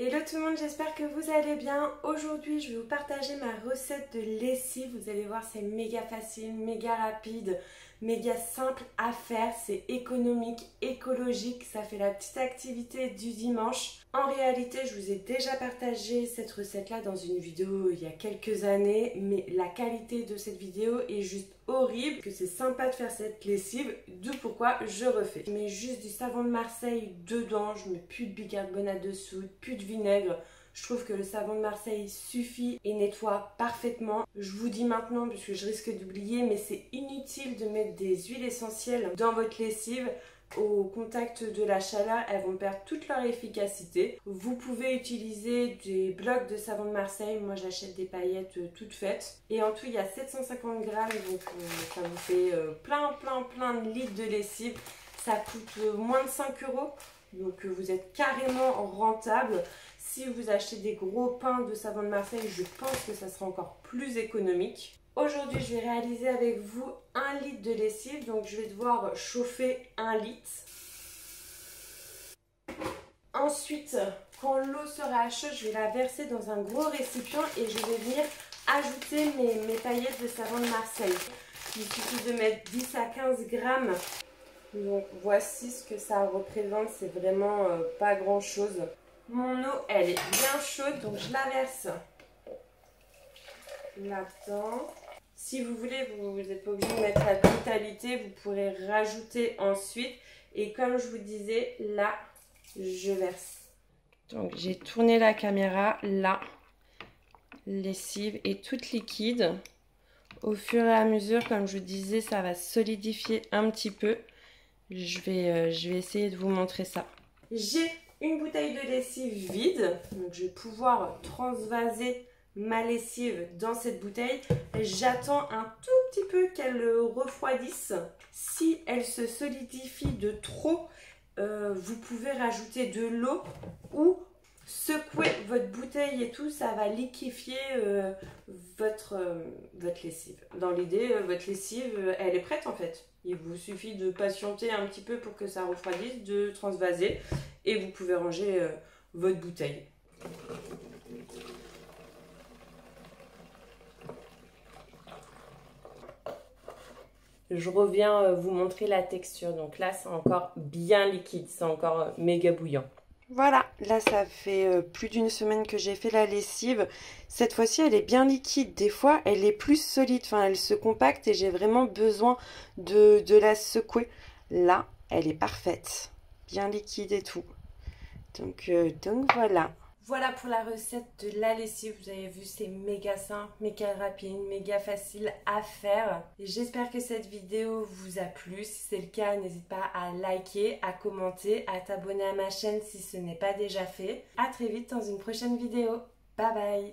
Hello tout le monde, j'espère que vous allez bien. Aujourd'hui, je vais vous partager ma recette de lessive. Vous allez voir, c'est méga facile, méga rapide, méga simple à faire. C'est économique, écologique, ça fait la petite activité du dimanche. En réalité, je vous ai déjà partagé cette recette-là dans une vidéo il y a quelques années, mais la qualité de cette vidéo est juste horrible, que c'est sympa de faire cette lessive, d'où pourquoi je refais. Je mets juste du savon de Marseille dedans, je mets plus de bicarbonate de soude, plus de vinaigre. Je trouve que le savon de Marseille suffit et nettoie parfaitement. Je vous dis maintenant, puisque je risque d'oublier, mais c'est inutile de mettre des huiles essentielles dans votre lessive. Au contact de la chaleur, elles vont perdre toute leur efficacité. Vous pouvez utiliser des blocs de savon de Marseille. Moi, j'achète des paillettes toutes faites. Et en tout, il y a 750 grammes. Donc, ça vous fait plein de litres de lessive. Ça coûte moins de 5 euros. Donc, vous êtes carrément rentable. Si vous achetez des gros pains de savon de Marseille, je pense que ça sera encore plus économique. Aujourd'hui, je vais réaliser avec vous 1 litre de lessive. Donc, je vais devoir chauffer 1 litre. Ensuite, quand l'eau sera chaude, je vais la verser dans un gros récipient et je vais venir ajouter mes paillettes de savon de Marseille. Il suffit de mettre 10 à 15 grammes. Donc, voici ce que ça représente. C'est vraiment pas grand-chose. Mon eau, elle est bien chaude, donc je la verse là-dedans. Si vous voulez, vous n'êtes pas obligé de mettre la totalité, vous pourrez rajouter ensuite. Et comme je vous disais, là, je verse. Donc j'ai tourné la caméra, là, lessive est toute liquide. Au fur et à mesure, comme je vous disais, ça va solidifier un petit peu. Je vais essayer de vous montrer ça. J'ai une bouteille de lessive vide, donc je vais pouvoir transvaser ma lessive dans cette bouteille. J'attends un tout petit peu qu'elle refroidisse. Si elle se solidifie de trop, vous pouvez rajouter de l'eau ou secouer votre bouteille et tout, ça va liquéfier votre lessive. Dans l'idée, votre lessive, elle est prête en fait. Il vous suffit de patienter un petit peu pour que ça refroidisse, de transvaser et vous pouvez ranger votre bouteille. Je reviens vous montrer la texture. Donc là, c'est encore bien liquide, c'est encore méga bouillant. Voilà, là ça fait plus d'une semaine que j'ai fait la lessive. Cette fois-ci, elle est bien liquide. Des fois, elle est plus solide, enfin elle se compacte et j'ai vraiment besoin de la secouer. Là, elle est parfaite, bien liquide et tout. Donc voilà. Voilà pour la recette de la lessive. Vous avez vu, c'est méga simple, méga rapide, méga facile à faire. J'espère que cette vidéo vous a plu. Si c'est le cas, n'hésite pas à liker, à commenter, à t'abonner à ma chaîne si ce n'est pas déjà fait. À très vite dans une prochaine vidéo. Bye bye!